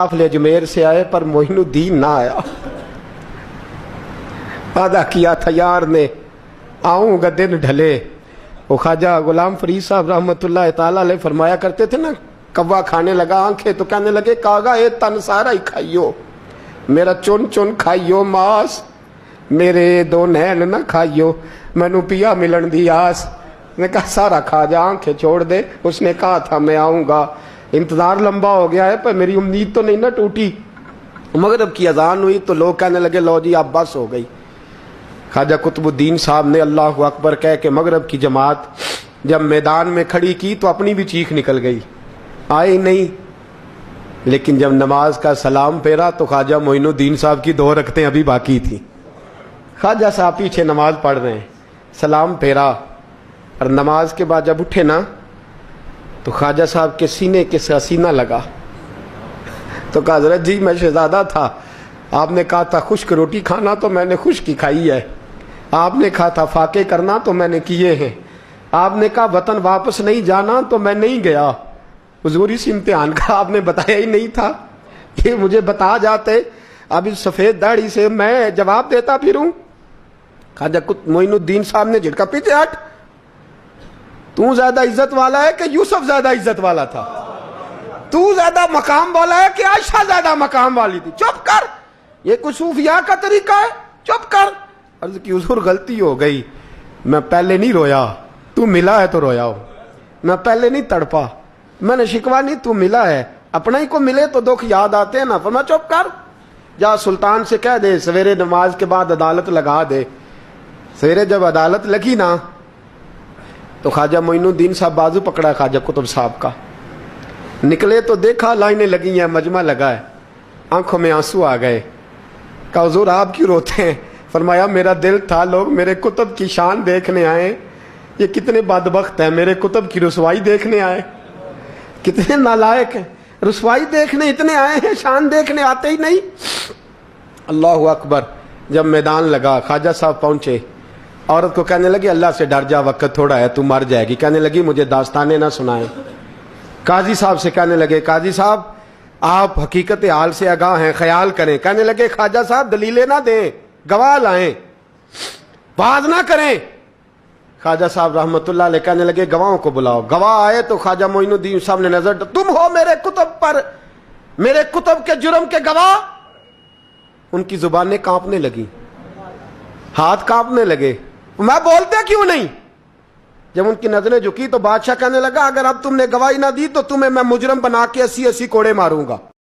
काफिले अजमेर से आए पर मोइनुद्दीन ना आया। वादा किया था यार ने आऊंगा दिन ढले। वो ख्वाजा गुलाम फरीद साहब रहमतुल्लाह ताला अलैह फरमाया करते थे ना, कौवा खाने लगा आंखें तो कहने लगे कागा ए तन सारा ही खाइयो, मेरा चुन चुन खाइयो मास, मेरे दो नैन ना खाइयो, मैनू पिया मिलन दी आस। ने कहा सारा खा जा, आंखें छोड़ दे। उसने कहा था मैं आऊंगा, इंतजार लंबा हो गया है पर मेरी उम्मीद तो नहीं ना टूटी। मगरिब की अजान हुई तो लोग कहने लगे लो जी अब बस हो गई। ख्वाजा कुतुबुद्दीन साहब ने अल्लाहु अकबर कह के मगरिब की जमात जब मैदान में खड़ी की तो अपनी भी चीख निकल गई, आए नहीं। लेकिन जब नमाज का सलाम फेरा तो ख्वाजा मोइनुद्दीन साहब की 2 रकतें अभी बाकी थी। ख्वाजा साहब पीछे नमाज पढ़ रहे हैं, सलाम फेरा और नमाज के बाद जब उठे ना तो ख्वाजा साहब के सीने के सीना लगा। तो कहा हज़रत जी मैं शहजादा था, आपने कहा था खुश्क रोटी खाना तो मैंने खुश्क ही खाई है, आपने कहा था फाके करना तो मैंने किए हैं, आपने कहा वतन वापस नहीं जाना तो मैं नहीं गया। हुजूर इस इम्तिहान का आपने बताया ही नहीं था, ये मुझे बता जाते अब इस सफ़ेद दाढ़ी से मैं जवाब देता फिरूं। ख्वाजा मोइनुद्दीन साहब ने झिड़का, पीछे हट, तू ज्यादा इज्जत वाला है कि यूसुफ ज्यादा इज्जत वाला था? तू ज्यादा मकाम वाला है कि आयशा ज्यादा मकाम वाली थी? चुप कर, ये कुछ सूफिया का तरीका है, चुप कर। अर्ज की हुजूर गलती हो गई, मैं पहले नहीं रोया, तू मिला है तो रोया हो, मैं पहले नहीं तड़पा, मैंने शिकवा नहीं, तू मिला है, अपना ही को मिले तो दुख याद आते हैं ना। फरमा चुप कर, जा सुल्तान से कह दे सवेरे नमाज के बाद अदालत लगा दे। सवेरे जब अदालत लगी ना तो ख्वाजा मोइनुद्दीन साहब बाजू पकड़ा ख्वाजा कुतुब साहब का, निकले तो देखा लाइनें लगी हैं, मजमा लगा है, आंखों में आंसू आ गए। कहा हुजूर आप क्यों रोते हैं? फरमाया मेरा दिल था लोग मेरे कुतुब की शान देखने आए, ये कितने बदबख्त हैं, मेरे कुतुब की रुसवाई देखने आए, कितने नालायक हैं, रुसवाई देखने इतने आए हैं, शान देखने आते ही नहीं। अल्लाहु अकबर। जब मैदान लगा ख्वाजा साहब पहुंचे, औरत को कहने लगी अल्लाह से डर जा, वक्त थोड़ा है, तू मर जाएगी। कहने लगी मुझे दास्ताने ना सुनाए। काजी साहब से कहने लगे काजी साहब आप हकीकत हाल से आगाह हैं, ख्याल करें। कहने लगे ख्वाजा साहब दलीलें ना दें, गवाह लाएं, बात ना करें। ख्वाजा साहब रहमतुल्लाह अलैह कहने लगे गवाहों को बुलाओ। गवाह आए तो ख्वाजा मोइनुद्दीन साहब ने नजर, तुम हो मेरे कुतुब पर, मेरे कुतुब के जुर्म के गवाह। उनकी जुबानें कांपने लगी, हाथ कांपने लगे, मैं बोलते क्यों नहीं? जब उनकी नजरें झुकी तो बादशाह कहने लगा अगर अब तुमने गवाही ना दी तो तुम्हें मैं मुजरम बना के 80-80 कोड़े मारूंगा।